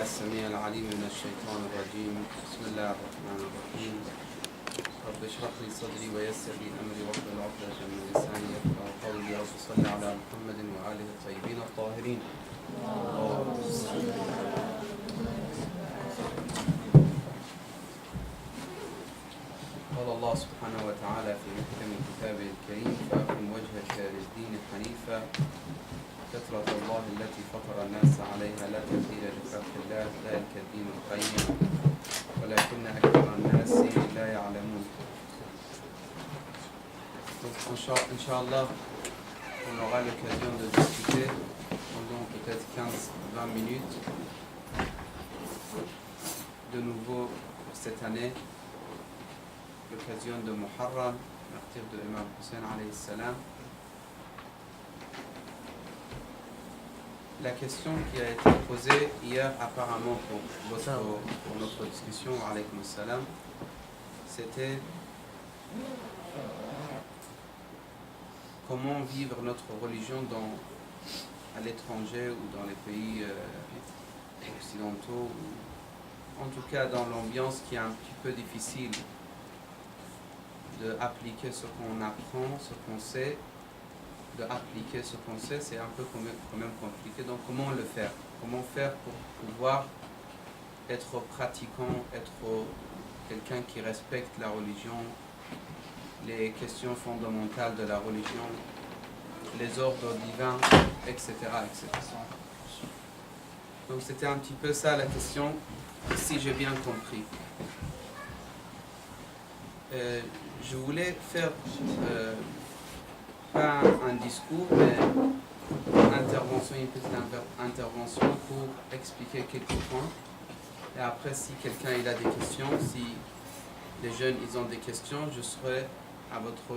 السميع العليم من الشيطان الرجيم. بسم الله الرحمن الرحيم. رب اشرح لي صدري ويسر لي امري واحلل عقدة من لساني يفقهوا قولي. رب صل على محمد وآله الطيبين الطاهرين. قال الله سبحانه وتعالى في محكم كتابه الكريم: فأقم وجهك للدين حنيفا فطرة الله التي فطر الناس عليها لا تبديل لخلق الله ذلك الدين القيم ولكن أكثر الناس لا يعلمون. Donc, Inch'Allah, on aura l'occasion de discuter pendant peut-être 15-20 minutes de nouveau pour cette année, l'occasion de Muharram, martyr de l'imam Hussein alayhi salam. La question qui a été posée hier apparemment pour notre discussion, alaykoum salam, c'était comment vivre notre religion à l'étranger ou dans les pays occidentaux, en tout cas dans l'ambiance qui est un petit peu difficile d'appliquer ce qu'on apprend, ce qu'on sait. D'appliquer ce qu'on sait, c'est un peu quand même compliqué. Donc comment le faire? Comment faire pour pouvoir être pratiquant, être quelqu'un qui respecte la religion, les questions fondamentales de la religion, les ordres divins, etc. etc. Donc c'était un petit peu ça la question, si j'ai bien compris. Je voulais faire pas un discours, mais une petite intervention pour expliquer quelques points. Et après, si quelqu'un il a des questions, si les jeunes ils ont des questions, je serai à votre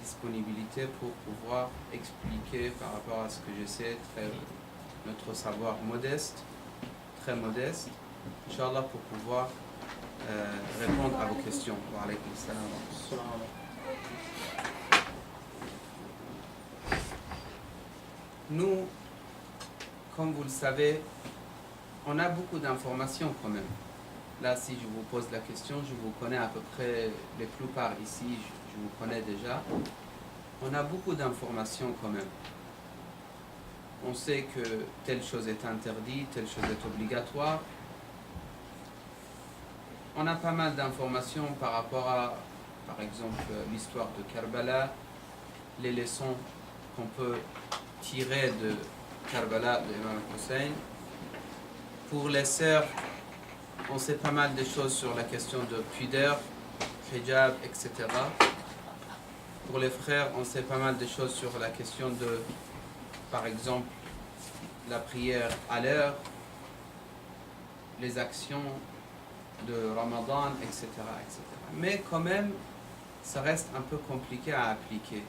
disponibilité pour pouvoir expliquer par rapport à ce que je sais, notre savoir modeste, très modeste, Inch'Allah, pour pouvoir répondre à vos questions. Wa alaykoum salam. Nous, comme vous le savez, on a beaucoup d'informations quand même. Là, si je vous pose la question, je vous connais à peu près, la plupart ici, je vous connais déjà. On a beaucoup d'informations quand même. On sait que telle chose est interdite, telle chose est obligatoire. On a pas mal d'informations par rapport à, par exemple, l'histoire de Karbala, les leçons qu'on peut tirer de Karbala, de l'imam Hussein. Pour les sœurs, on sait pas mal de choses sur la question de pudeur, hijab, etc. Pour les frères, on sait pas mal de choses sur la question de, par exemple, la prière à l'heure, les actions de Ramadan, etc., etc. Mais quand même, ça reste un peu compliqué à appliquer.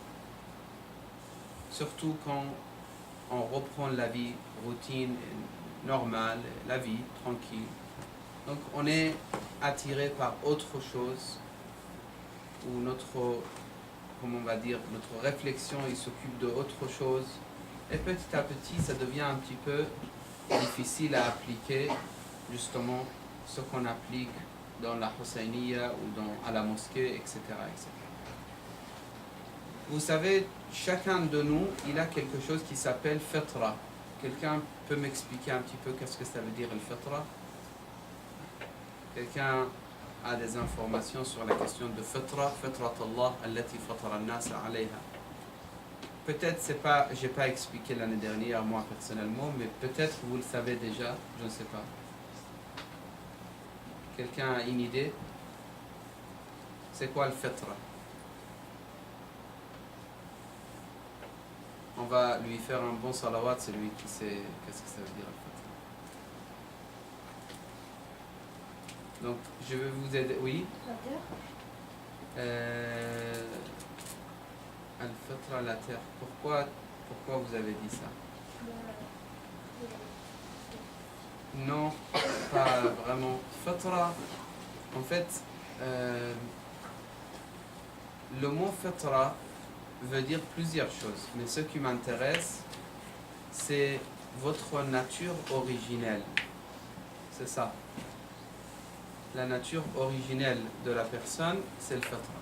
Surtout quand on reprend la vie routine, normale, la vie tranquille. Donc on est attiré par autre chose, ou notre réflexion il s'occupe de autre chose. Et petit à petit, ça devient un petit peu difficile à appliquer, justement, ce qu'on applique dans la Husseiniya ou à la mosquée, etc., etc. Vous savez, chacun de nous, il a quelque chose qui s'appelle fitra. Quelqu'un peut m'expliquer un petit peu qu'est-ce que ça veut dire le fitra? Quelqu'un a des informations sur la question de fitra, fitrat Allah allati fatara an-nas alayha. Peut-être j'ai pas expliqué l'année dernière moi personnellement, mais peut-être vous le savez déjà, je ne sais pas. Quelqu'un a une idée? C'est quoi le fitra? On va lui faire un bon salawat, c'est lui qui sait qu'est-ce que ça veut dire le fitra. Donc je vais vous aider. Oui? Al-fitra, la terre. Pourquoi vous avez dit ça? Non, pas vraiment. Fitra, en fait, le mot fitra veut dire plusieurs choses, mais ce qui m'intéresse, c'est votre nature originelle. C'est ça. La nature originelle de la personne, c'est le fatra.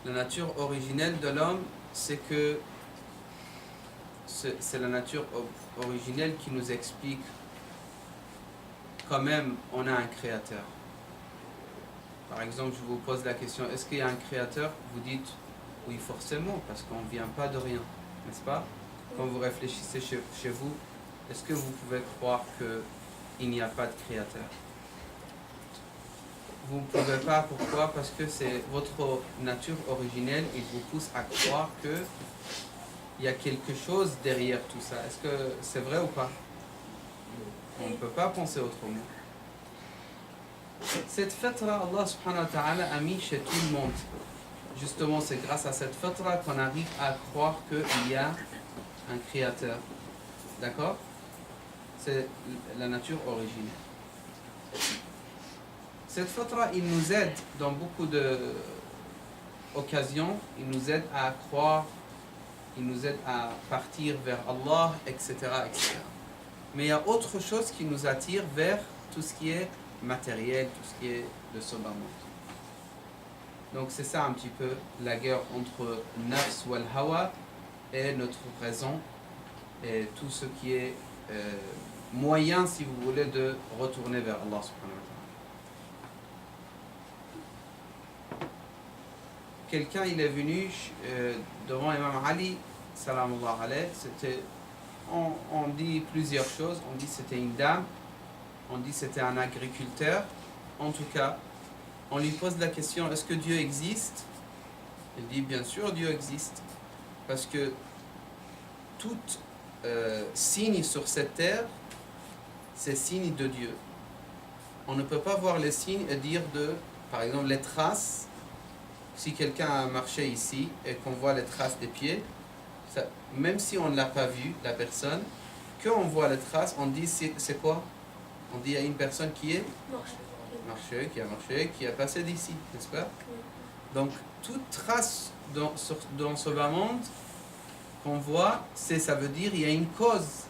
La nature originelle de l'homme, c'est que c'est la nature originelle qui nous explique quand même on a un créateur. Par exemple, je vous pose la question, est-ce qu'il y a un créateur? Vous dites oui forcément, parce qu'on ne vient pas de rien, n'est-ce pas? Quand vous réfléchissez chez vous, est-ce que vous pouvez croire qu'il n'y a pas de créateur? Vous ne pouvez pas, pourquoi? Parce que c'est votre nature originelle, il vous pousse à croire qu'il y a quelque chose derrière tout ça. Est-ce que c'est vrai ou pas? On ne peut pas penser autrement. Cette fatra, Allah subhanahu wa ta'ala a mis chez tout le monde. Justement, c'est grâce à cette fatra qu'on arrive à croire qu'il y a un créateur. D'accord? C'est la nature originelle. Cette fatra, il nous aide dans beaucoup d'occasions, il nous aide à croire, il nous aide à partir vers Allah, etc., etc. Mais il y a autre chose qui nous attire vers tout ce qui est matériel, tout ce qui est de ce bas monde. Donc c'est ça un petit peu la guerre entre nafs wal hawa et notre raison et tout ce qui est moyen, si vous voulez, de retourner vers Allah subhanahu wa ta'ala. Quelqu'un, il est venu devant Imam Ali, salamullah alayh, on dit plusieurs choses, on dit c'était une dame, on dit c'était un agriculteur, en tout cas, on lui pose la question, est-ce que Dieu existe? Il dit, bien sûr Dieu existe, parce que tout signe sur cette terre, c'est signe de Dieu. On ne peut pas voir les signes et dire par exemple, les traces. Si quelqu'un a marché ici et qu'on voit les traces des pieds, ça, même si on ne l'a pas vu, la personne, quand on voit les traces, on dit c'est quoi? On dit il y a une personne qui est marché, qui a passé d'ici, n'est-ce pas? Donc toute trace dans ce bas monde qu'on voit, ça veut dire il y a une cause.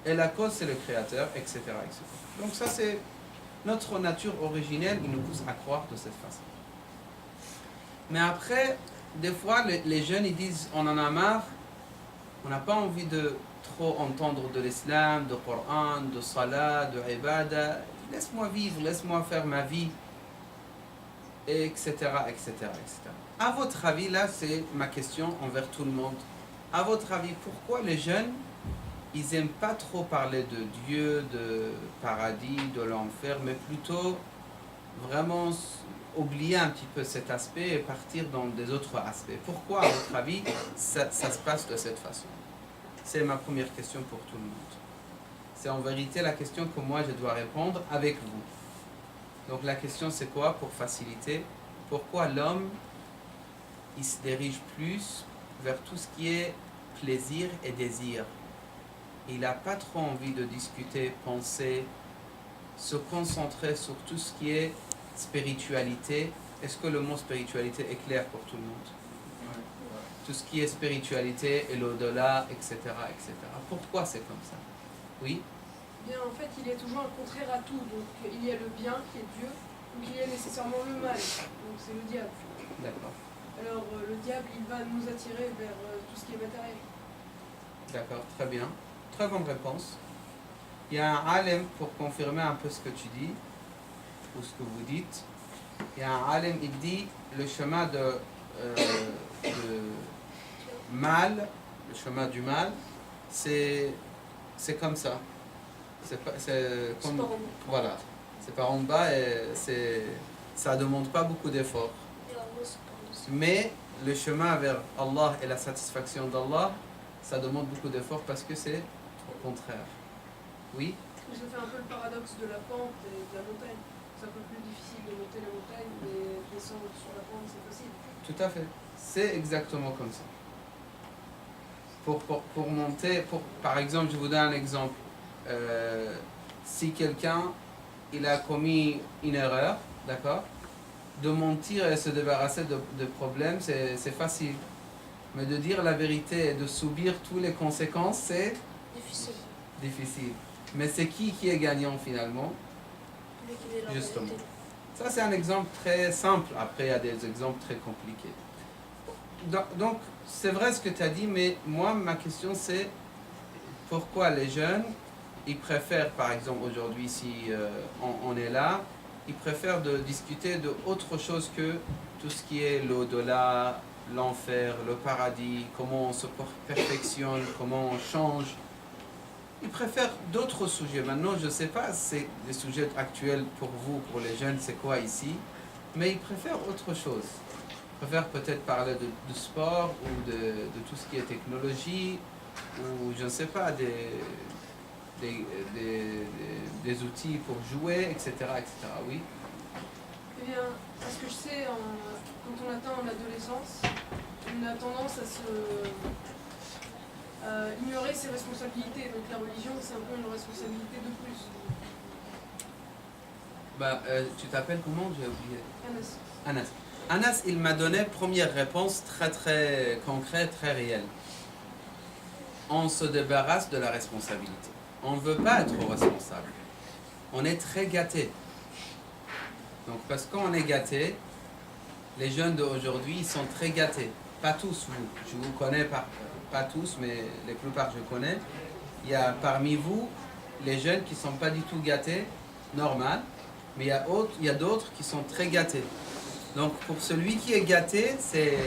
Et la cause, c'est le Créateur, etc., etc. Donc ça, c'est notre nature originelle, il nous pousse à croire de cette façon. Mais après, des fois, les jeunes, ils disent, on en a marre, on n'a pas envie de trop entendre de l'islam, de Coran, de salat, de ibadah. Laisse-moi vivre, laisse-moi faire ma vie, etc., etc., etc. À votre avis, là, c'est ma question envers tout le monde. À votre avis, pourquoi les jeunes, ils n'aiment pas trop parler de Dieu, de paradis, de l'enfer, mais plutôt vraiment oublier un petit peu cet aspect et partir dans des autres aspects? Pourquoi, à votre avis, ça se passe de cette façon? C'est ma première question pour tout le monde. C'est en vérité la question que moi je dois répondre avec vous. Donc la question c'est quoi, pour faciliter? Pourquoi l'homme, il se dirige plus vers tout ce qui est plaisir et désir? Il n'a pas trop envie de discuter, penser, se concentrer sur tout ce qui est spiritualité. Est-ce que le mot spiritualité est clair pour tout le monde? Tout ce qui est spiritualité et l'au-delà, etc., etc. Pourquoi c'est comme ça? Oui? Bien, en fait, il est toujours un contraire à tout. Donc, il y a le bien qui est Dieu, donc il y a nécessairement le mal. Donc, c'est le diable. D'accord. Alors, le diable, il va nous attirer vers tout ce qui est matériel. D'accord, très bien. Très bonne réponse. Il y a un alim, pour confirmer un peu ce que tu dis, ou ce que vous dites, il y a un alim, il dit le chemin de mal, le chemin du mal, c'est comme ça. C'est comme, voilà, c'est par en bas et ça ne demande pas beaucoup d'efforts. Mais le chemin vers Allah et la satisfaction d'Allah, ça demande beaucoup d'efforts parce que c'est au contraire. Oui? Ça fait un peu le paradoxe de la pente et de la montagne. C'est un peu plus difficile de monter la montagne, mais descendre sur la pente, c'est facile. Tout à fait. C'est exactement comme ça. Pour monter, par exemple, je vous donne un exemple. Si quelqu'un il a commis une erreur, d'accord, de mentir et se débarrasser de problèmes, c'est facile. Mais de dire la vérité et de subir toutes les conséquences, c'est difficile. Mais c'est qui est gagnant finalement? Justement. Ça, c'est un exemple très simple. Après, il y a des exemples très compliqués. Donc, c'est vrai ce que tu as dit, mais moi, ma question, c'est pourquoi les jeunes, ils préfèrent, par exemple, aujourd'hui, si on est là, ils préfèrent de discuter de autre chose que tout ce qui est l'au-delà, l'enfer, le paradis, comment on se perfectionne, comment on change. Ils préfèrent d'autres sujets. Maintenant, je ne sais pas, c'est les sujets actuels pour vous, pour les jeunes, c'est quoi ici, mais ils préfèrent autre chose. Ils préfèrent peut-être parler de sport ou de tout ce qui est technologie, ou je ne sais pas, des outils pour jouer, etc. Oui. Eh bien, parce que je sais, quand on atteint l'adolescence, on a tendance à ignorer ses responsabilités. Donc la religion, c'est un peu une responsabilité de plus. Tu t'appelles comment? J'ai oublié. Anas. Anas, il m'a donné première réponse très très concrète, très réelle. On se débarrasse de la responsabilité. On ne veut pas être responsable. On est très gâté. Donc parce qu'on est gâté, les jeunes d'aujourd'hui, ils sont très gâtés. Pas tous, vous. Je vous connais pas tous, mais la plupart je connais. Il y a parmi vous les jeunes qui ne sont pas du tout gâtés, normal, mais il y a d'autres qui sont très gâtés. Donc pour celui qui est gâté, c'est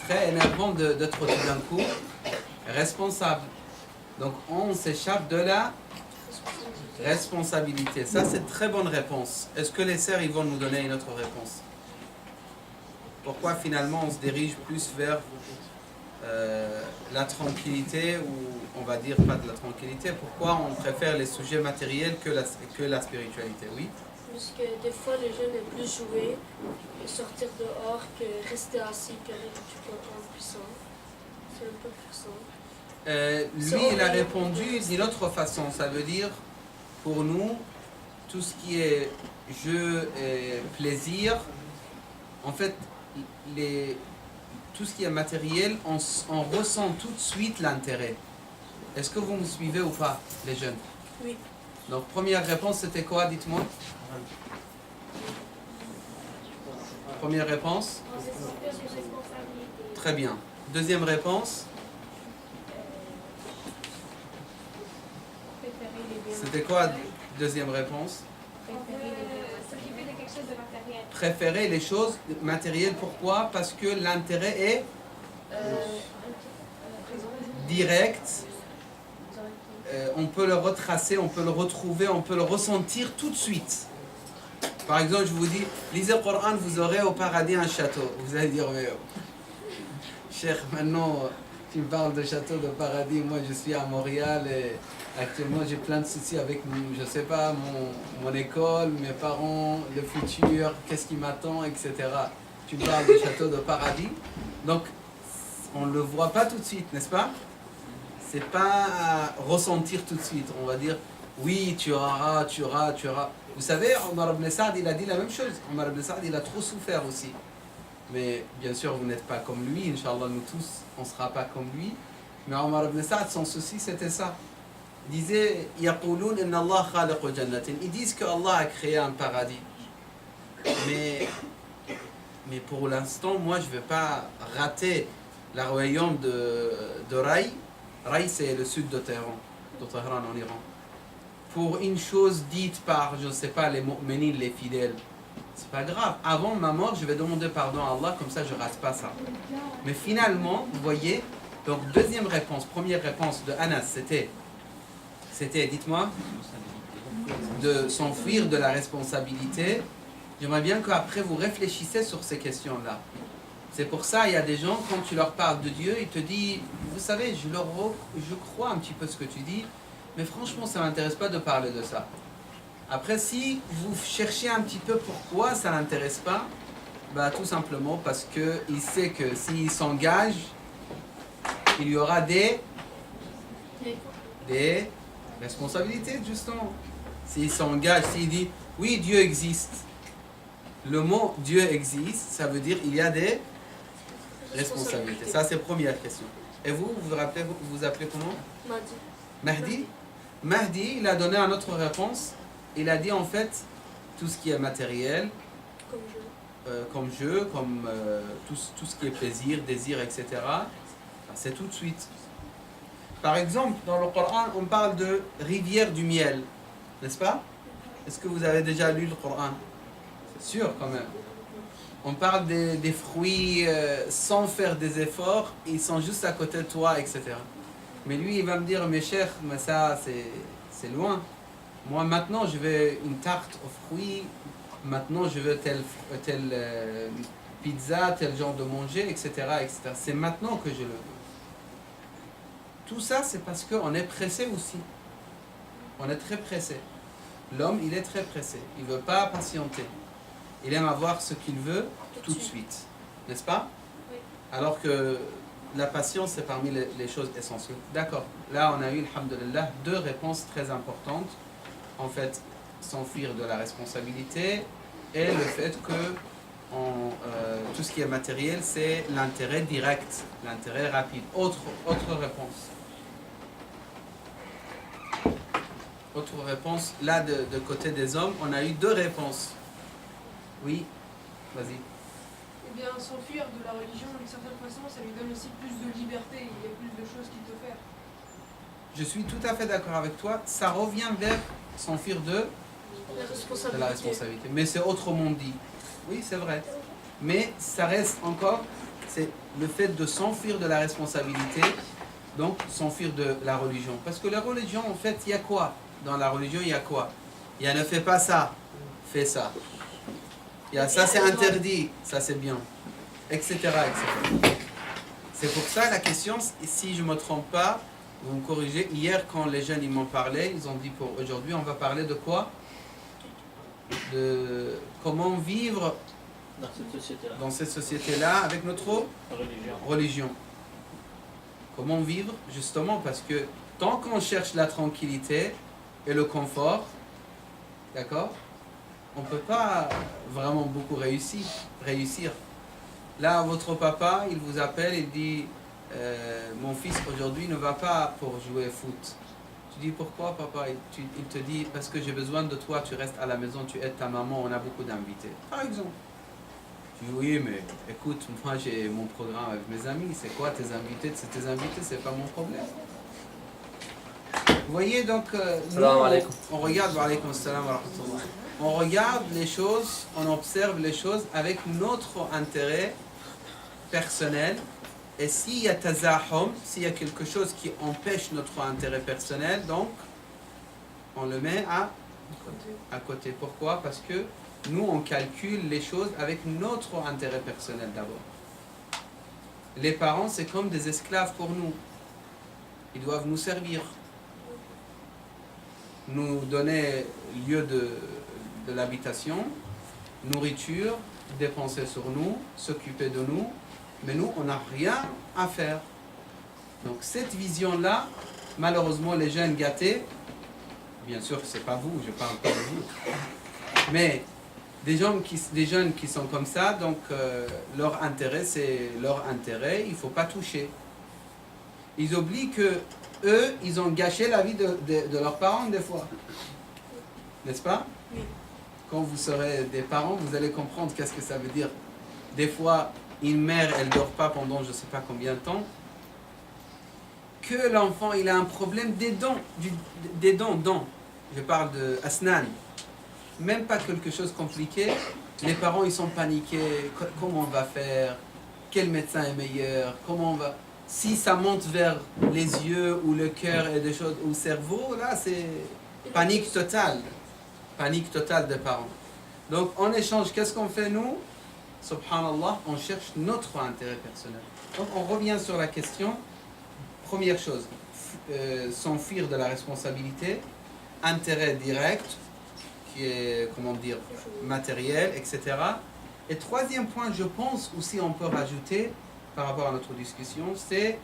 très énervant d'être tout d'un coup responsable. Donc on s'échappe de la responsabilité. Ça, c'est une très bonne réponse. Est-ce que les sœurs ils vont nous donner une autre réponse? Pourquoi finalement on se dirige plus vers la tranquillité, ou on va dire pas de la tranquillité, pourquoi on préfère les sujets matériels que la spiritualité? Oui. Parce que des fois les jeunes aiment plus jouer et sortir dehors que rester assis et lire du Coran puissant. C'est un peu puissant. Lui, il a répondu d'une autre façon. Ça veut dire, pour nous, tout ce qui est jeu et plaisir, en fait, tout ce qui est matériel, on ressent tout de suite l'intérêt. Est-ce que vous me suivez ou pas, les jeunes? Oui. Donc, première réponse, c'était quoi? Dites-moi. Première réponse? Très bien. Deuxième réponse? C'était quoi deuxième réponse? Préférer les choses matérielles. Pourquoi? Parce que l'intérêt est direct. On peut le retracer, on peut le retrouver, on peut le ressentir tout de suite. Par exemple, je vous dis, lisez le Coran, vous aurez au paradis un château. Vous allez dire, mais cher, maintenant, tu me parles de château, de paradis. Moi, je suis à Montréal et actuellement, j'ai plein de soucis avec, je sais pas, mon école, mes parents, le futur, qu'est-ce qui m'attend, etc. Tu me parles de château, de paradis. Donc, on ne le voit pas tout de suite, n'est-ce pas? C'est pas à ressentir tout de suite. On va dire, oui, tu auras. Vous savez, Omar ibn Saad, il a dit la même chose. Omar ibn Saad, il a trop souffert aussi. Mais bien sûr, vous n'êtes pas comme lui. Inch'Allah, nous tous, on ne sera pas comme lui. Mais Omar ibn Saad, son souci, c'était ça. Il disait, ils disent que Allah a créé un paradis. Mais pour l'instant, moi, je ne vais pas rater la royaume de Rai. Rai, c'est le sud de Téhéran en Iran. Pour une chose dite par, je ne sais pas, les mu'minines, les fidèles. C'est pas grave. Avant ma mort, je vais demander pardon à Allah, comme ça je ne rate pas ça. Mais finalement, vous voyez, donc deuxième réponse, première réponse de Anas, c'était, dites-moi, de s'enfuir de la responsabilité. J'aimerais bien qu'après vous réfléchissez sur ces questions-là. C'est pour ça, il y a des gens, quand tu leur parles de Dieu, ils te disent, vous savez, je crois un petit peu ce que tu dis, mais franchement, ça ne m'intéresse pas de parler de ça. Après, si vous cherchez un petit peu pourquoi ça ne l'intéresse pas, bah, tout simplement parce qu'il sait que s'il s'engage, il y aura des responsabilités, justement. S'il s'engage, s'il dit, oui, Dieu existe. Le mot Dieu existe, ça veut dire il y a des responsabilités. Ça, c'est la première question. Et vous appelez comment? Mahdi. Mahdi? Mahdi, il a donné une autre réponse. Il a dit en fait, tout ce qui est matériel, Comme je. comme tout ce qui est plaisir, désir, etc., c'est tout de suite. Par exemple, dans le Coran, on parle de rivière du miel, n'est-ce pas? Est-ce que vous avez déjà lu le Coran? C'est sûr quand même. On parle des fruits sans faire des efforts, ils sont juste à côté de toi, etc. Mais lui, il va me dire, mais cher, mais ça, c'est loin. Moi, maintenant, je veux une tarte aux fruits, maintenant, je veux telle pizza, tel genre de manger, etc., etc. C'est maintenant que je le veux. Tout ça, c'est parce qu'on est pressé aussi. On est très pressé. L'homme, il est très pressé. Il ne veut pas patienter. Il aime avoir ce qu'il veut tout de suite. N'est-ce pas? Oui. Alors que la patience, c'est parmi les choses essentielles. D'accord. Là, on a eu, alhamdoulilah, 2 réponses très importantes. En fait, s'enfuir de la responsabilité et le fait que tout ce qui est matériel, c'est l'intérêt direct, l'intérêt rapide. Autre réponse. Autre réponse. Là, de côté des hommes, on a eu 2 réponses. Oui, vas-y. Eh bien, s'enfuir de la religion, d'une certaine façon, ça lui donne aussi plus de liberté. Il y a plus de choses qu'il peut faire. Je suis tout à fait d'accord avec toi. Ça revient vers s'enfuir de la responsabilité. Mais c'est autrement dit. Oui, c'est vrai. Mais ça reste encore, c'est le fait de s'enfuir de la responsabilité, donc s'enfuir de la religion. Parce que la religion, en fait, il y a quoi? Dans la religion, il y a quoi? Il y a ne fais pas ça, fais ça. Il y a ça c'est interdit, ça c'est bien, etc., etc. C'est pour ça la question, si je ne me trompe pas, vous me corrigez, hier quand les jeunes ils m'ont parlé, ils ont dit pour aujourd'hui on va parler de quoi? De comment vivre dans cette société-là avec notre religion. Comment vivre justement parce que tant qu'on cherche la tranquillité et le confort, d'accord, on ne peut pas vraiment beaucoup réussir. Là, votre papa, il vous appelle, il dit mon fils aujourd'hui ne va pas pour jouer au foot. Tu dis pourquoi papa? Il te dit parce que j'ai besoin de toi, tu restes à la maison, tu aides ta maman, on a beaucoup d'invités. Par exemple. Tu dis oui, mais écoute, moi j'ai mon programme avec mes amis, c'est quoi tes invités? C'est tes invités, c'est pas mon problème. Vous voyez donc, nous, on regarde, on regarde les choses, on observe les choses avec notre intérêt personnel. Et s'il y a tazahum, s'il y a quelque chose qui empêche notre intérêt personnel, donc on le met à côté. Pourquoi? Parce que nous, on calcule les choses avec notre intérêt personnel d'abord. Les parents, c'est comme des esclaves pour nous. Ils doivent nous servir. Nous donner lieu de l'habitation, nourriture, dépenser sur nous, s'occuper de nous, mais nous, on n'a rien à faire. Donc cette vision-là, malheureusement, les jeunes gâtés, bien sûr, c'est pas vous, je parle pas de vous, mais des jeunes qui sont comme ça, donc leur intérêt, c'est leur intérêt, il ne faut pas toucher. Ils oublient que eux, ils ont gâché la vie de leurs parents des fois. N'est-ce pas? Oui. Quand vous serez des parents, vous allez comprendre qu'est-ce que ça veut dire. Des fois, une mère, elle ne dort pas pendant je ne sais pas combien de temps. Que l'enfant, il a un problème des dents. Je parle de asnan. Même pas quelque chose de compliqué. Les parents, ils sont paniqués. Comment on va faire? Quel médecin est meilleur? Comment on va... Si ça monte vers les yeux ou le cœur et des choses, ou le cerveau, là, c'est panique totale. Panique totale des parents. Donc, en échange, qu'est-ce qu'on fait, nous? Subhanallah, on cherche notre intérêt personnel. Donc, on revient sur la question. Première chose, s'enfuir de la responsabilité, intérêt direct, qui est, comment dire, matériel, etc. Et troisième point, je pense aussi on peut rajouter, par rapport à notre discussion, c'est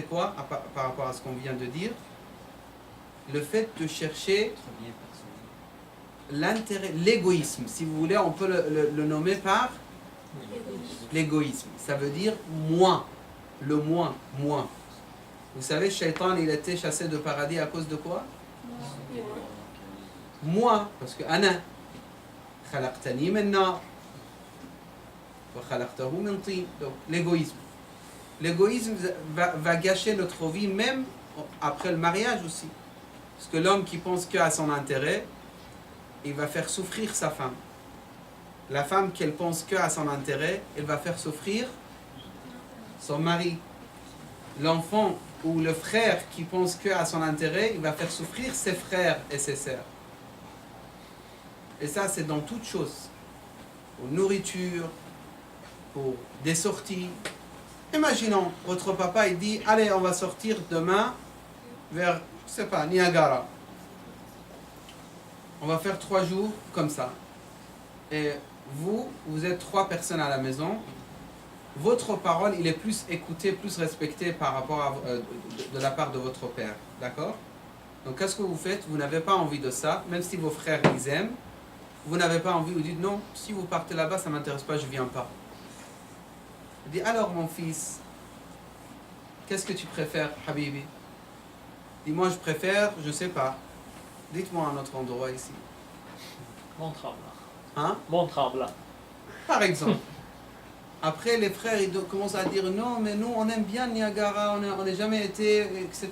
quoi, par rapport à ce qu'on vient de dire? Le fait de chercher l'intérêt, l'égoïsme, si vous voulez, on peut le nommer par l'égoïsme. Ça veut dire moi, le moi. Vous savez, Shaitan, il était chassé de paradis à cause de quoi? Moi, parce que ana khalaqtani min nar wa khalaqtahu min tin. Donc l'égoïsme. L'égoïsme va gâcher notre vie même après le mariage aussi. Parce que l'homme qui pense qu'à son intérêt, il va faire souffrir sa femme. La femme qui pense qu'à son intérêt, elle va faire souffrir son mari. L'enfant ou le frère qui pense qu'à son intérêt, il va faire souffrir ses frères et ses sœurs. Et ça, c'est dans toutes choses. Pour nourriture, pour des sorties. Imaginons, votre papa, il dit, allez, on va sortir demain vers, je sais pas, Niagara. On va faire 3 jours comme ça. Et vous êtes 3 personnes à la maison. Votre parole, il est plus écoutée, plus respectée par rapport à, de la part de votre père. D'accord? Donc, qu'est-ce que vous faites? Vous n'avez pas envie de ça, même si vos frères les aiment. Vous n'avez pas envie, vous dites non, si vous partez là-bas, ça ne m'intéresse pas, je ne viens pas. Il dit, alors mon fils, qu'est-ce que tu préfères, Habibi? Il dit, moi je préfère, je ne sais pas. Dites-moi un autre endroit ici. Montrable. Hein? Montrable. Par exemple. Après, les frères, ils commencent à dire, non, mais nous, on aime bien Niagara, on n'a jamais été, etc.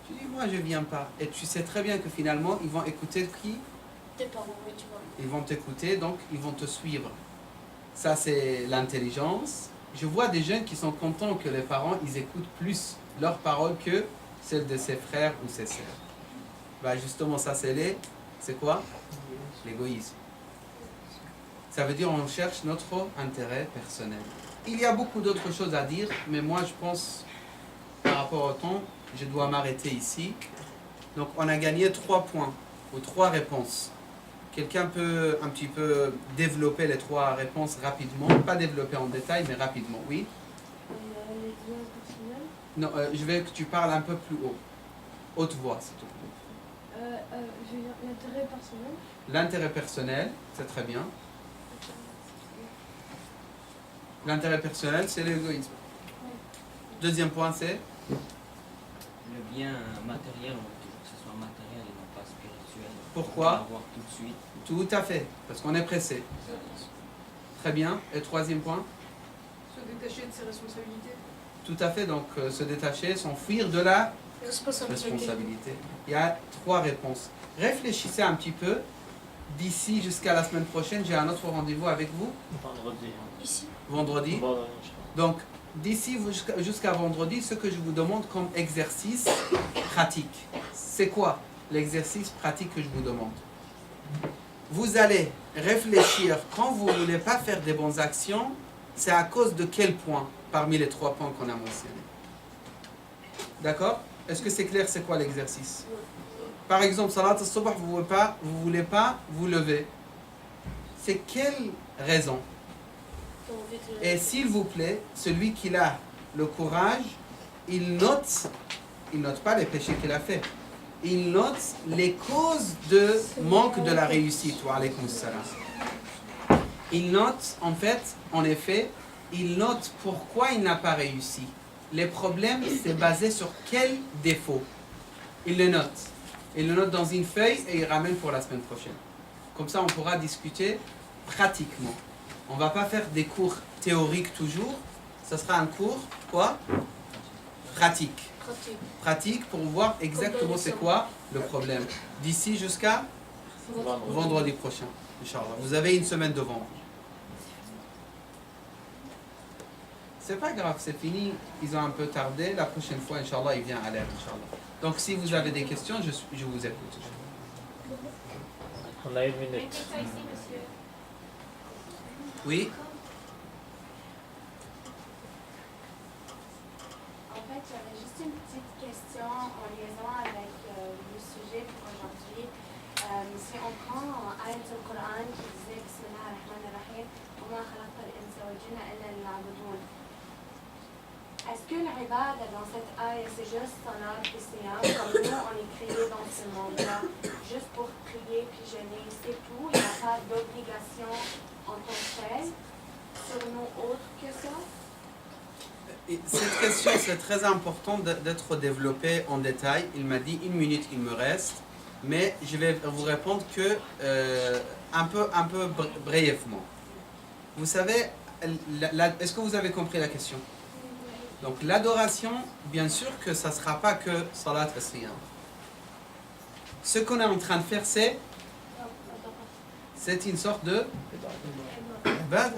Tu dis, moi, je ne viens pas. Et tu sais très bien que finalement, ils vont écouter qui? Tes parents, oui, tu vois. Ils vont t'écouter, donc ils vont te suivre. Ça, c'est l'intelligence. Je vois des jeunes qui sont contents que les parents, ils écoutent plus leurs paroles que celles de ses frères ou ses sœurs. Bah, justement, ça, c'est quoi? L'égoïsme. Ça veut dire on cherche notre intérêt personnel. Il y a beaucoup d'autres choses à dire, mais moi, je pense, par rapport au temps, je dois m'arrêter ici. Donc, on a gagné 3 points, ou 3 réponses. Quelqu'un peut un petit peu développer les 3 réponses rapidement, pas développer en détail, mais rapidement, oui. Les liens personnels. Non, je veux que tu parles un peu plus haut. Haute voix, s'il te plaît. Je veux dire l'intérêt personnel. L'intérêt personnel, c'est très bien. L'intérêt personnel, c'est l'égoïsme. Deuxième point, c'est le bien matériel, on veut que ce soit matériel et non pas spirituel. Pourquoi? Avoir tout de suite. Tout à fait, parce qu'on est pressé. Très bien. Et troisième point? Se détacher de ses responsabilités. Tout à fait, donc se détacher, s'enfuir de la responsabilité. Il y a 3 réponses. Réfléchissez un petit peu. D'ici jusqu'à la semaine prochaine, j'ai un autre rendez-vous avec vous. Vendredi. Ici. Vendredi. Donc, d'ici jusqu'à vendredi, ce que je vous demande comme exercice pratique. C'est quoi l'exercice pratique que je vous demande? Vous allez réfléchir, quand vous ne voulez pas faire des bonnes actions, c'est à cause de quel point parmi les 3 points qu'on a mentionnés? D'accord? Est-ce que c'est clair, c'est quoi l'exercice? Par exemple, Salat al-Subh, vous ne voulez pas vous lever. C'est quelle raison? Et s'il vous plaît, celui qui a le courage, il note pas les péchés qu'il a fait. Il note les causes de manque de la réussite. Wa alaykoum salam. Il note, en effet, il note pourquoi il n'a pas réussi. Les problèmes, c'est basé sur quel défaut? Il le note. Il le note dans une feuille et il ramène pour la semaine prochaine. Comme ça, on pourra discuter pratiquement. On ne va pas faire des cours théoriques toujours. Ce sera un cours, quoi? Pratique. Pratique pour voir exactement c'est quoi le problème. D'ici jusqu'à vendredi prochain, Inch'Allah. Vous avez une semaine devant vous. C'est pas grave, c'est fini. Ils ont un peu tardé. La prochaine fois, Inch'Allah, il vient à l'heure, Inch'Allah. Donc si vous avez des questions, je vous écoute. On a 1 minute. Oui? En fait, j'avais juste une petite question en liaison avec le sujet pour aujourd'hui. Si on prend Ayat al-Qur'an qui disait Bismillah ar-Rahman ar-Rahim, wa ma khalaqta al-insa wal jinna illa liya'budun. Est-ce que l'ibad dans cette ayat, c'est juste salat et siyam, comme nous on est créés dans ce monde-là, juste pour prier puis jeûner, c'est tout? Il n'y a pas d'obligation en tant que tel sur nous autres que ça? Et cette question, c'est très important d'être développée en détail. Il m'a dit 1 minute, il me reste, mais je vais vous répondre que un peu brièvement. Vous savez, est-ce que vous avez compris la question? Donc l'adoration, bien sûr que ça ne sera pas que salat et siyam. Ce qu'on est en train de faire, c'est une sorte de ibadah.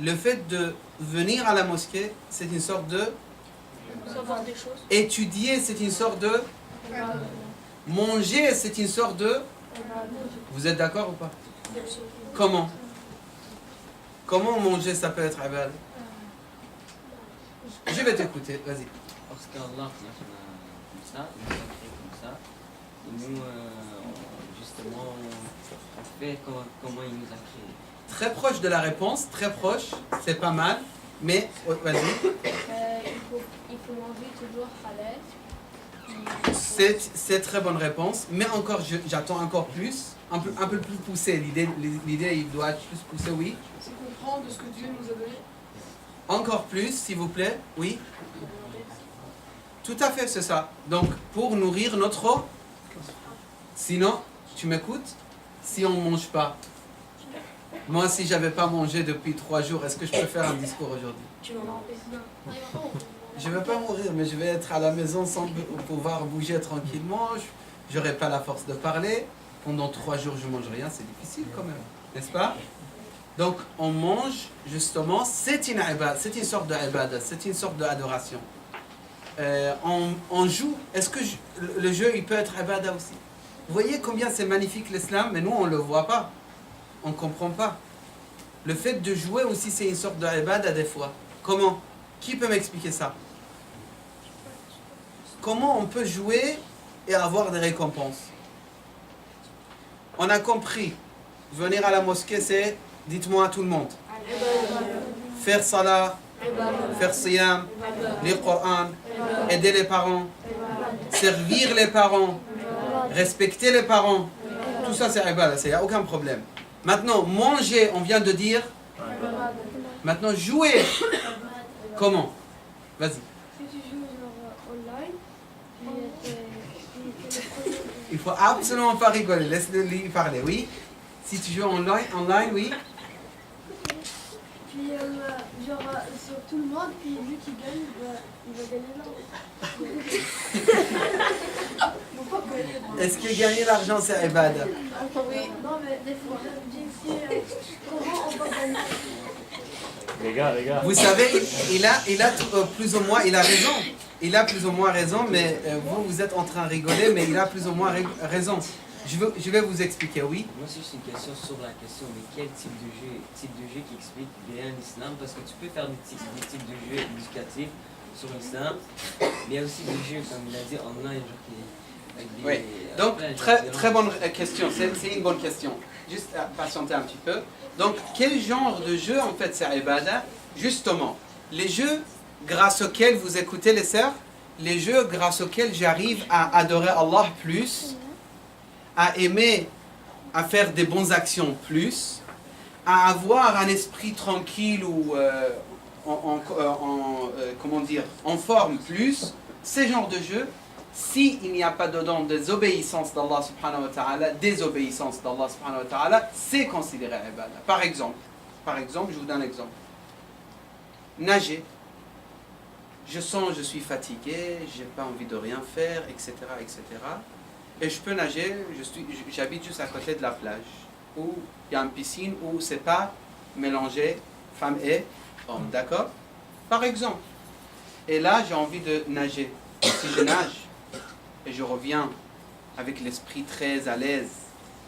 Le fait de venir à la mosquée, c'est une sorte de Savoir des choses. étudier, c'est une sorte de manger, c'est une sorte de... Vous êtes d'accord ou pas? Bien sûr. Comment manger, ça peut être ibadah? Je vais t'écouter, vas-y. Parce qu'Allah, comme ça, il nous a créé comme ça. Et nous, justement, on fait comment il nous a créé. Très proche de la réponse, très proche, c'est pas mal, mais vas-y. Il faut manger toujours halal. C'est très bonne réponse, mais encore, j'attends encore plus, un peu plus poussé. L'idée, il doit être plus poussé, oui. C'est comprendre ce que Dieu nous a donné. Encore plus, s'il vous plaît, oui. Tout à fait, c'est ça. Donc, pour nourrir notre... Sinon, tu m'écoutes? Si on ne mange pas. Moi, si j'avais pas mangé depuis 3 jours, est-ce que je peux faire un discours aujourd'hui? Tu vas m'en Je ne vais pas mourir, mais je vais être à la maison sans pouvoir bouger tranquillement. Je n'aurai pas la force de parler. Pendant 3 jours, je ne mange rien. C'est difficile quand même, n'est-ce pas? Donc, on mange, justement, c'est une ibadah, c'est une sorte de ibadah, c'est une sorte d'adoration. On joue. Est-ce que le jeu, il peut être ibadah aussi? Vous voyez combien c'est magnifique l'islam, mais nous, on ne le voit pas. On ne comprend pas. Le fait de jouer aussi, c'est une sorte de ibadah des fois. Comment? Qui peut m'expliquer ça? Comment on peut jouer et avoir des récompenses? On a compris. Venir à la mosquée, c'est, dites-moi à tout le monde, faire salat, faire siyam, lire Coran, aider les parents, servir les parents, respecter les parents. Tout ça, c'est ibadah, il n'y a aucun problème. Maintenant, manger, on vient de dire. Maintenant, jouer. Comment? Vas-y. Si tu joues online, Il faut absolument pas rigoler. Laisse-le lui parler, oui. Si tu joues online, oui. puis genre sur tout le monde, puis lui qui gagne, il va gagner là. Est-ce que gagner l'argent, c'est ibadah? Oui. Non mais des fois, comment on va gagner? Les gars. Vous savez, il a plus ou moins, il a raison. Il a plus ou moins raison, mais vous êtes en train de rigoler, mais il a plus ou moins raison. Je vais vous expliquer, oui. Moi aussi, j'ai une question sur la question de quel type de jeu qui explique bien l'islam, parce que tu peux faire des types de jeux éducatifs sur l'islam, mais il y a aussi des jeux, comme il a dit, online, avec des... Oui, donc très bonne question, c'est une bonne question. Juste à patienter un petit peu. Donc, quel genre de jeu, en fait, c'est ibadah? Justement, les jeux grâce auxquels vous écoutez les sœurs, les jeux grâce auxquels j'arrive à adorer Allah plus, à aimer, à faire des bonnes actions plus, à avoir un esprit tranquille ou en forme plus, ces genres de jeux, s'il n'y a pas dedans des obéissances d'Allah subhanahu wa ta'ala, c'est considéré ibadah. Par exemple, je vous donne un exemple. Nager. Je suis fatigué, j'ai pas envie de rien faire, etc., etc. Et je peux nager, j'habite juste à côté de la plage, où il y a une piscine, où c'est pas mélangé femme et homme, d'accord? Par exemple. Et là, j'ai envie de nager. Si je nage, et je reviens avec l'esprit très à l'aise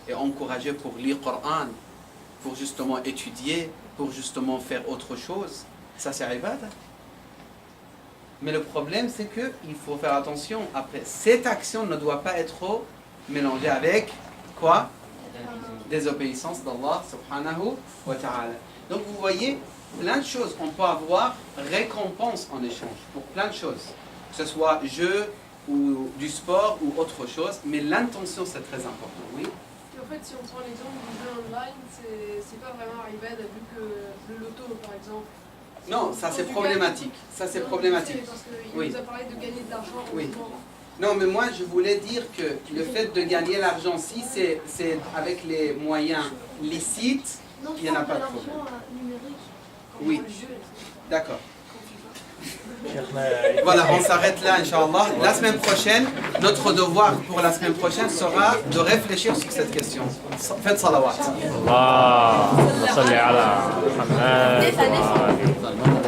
et encouragé pour lire Coran, pour justement étudier, pour justement faire autre chose, ça c'est ibadah. Mais le problème c'est qu'il faut faire attention. Après, cette action ne doit pas être mélangée avec quoi? Désobéissance d'Allah subhanahu wa ta'ala. Donc vous voyez, plein de choses, on peut avoir récompense en échange pour plein de choses. Que ce soit jeu, ou du sport ou autre chose, mais l'intention c'est très important, oui. Et en fait, si on prend l'exemple du jeu online, c'est pas vraiment ibadah, vu que le loto par exemple, Non, ça c'est problématique. Ça c'est problématique. Parce qu'il Oui. nous a parlé de gagner de l'argent. en Oui. vendant. Non, mais moi je voulais dire que le fait de gagner l'argent, si c'est avec les moyens licites, Non, il n'y en a je pas de parle de problème. l'argent numérique. Oui, d'accord. شيخنا Voilà, on s'arrête là, Inch'Allah. La semaine prochaine, notre devoir pour la semaine prochaine sera de réfléchir sur cette question. Faites salawat. اللهم صل على محمد وآل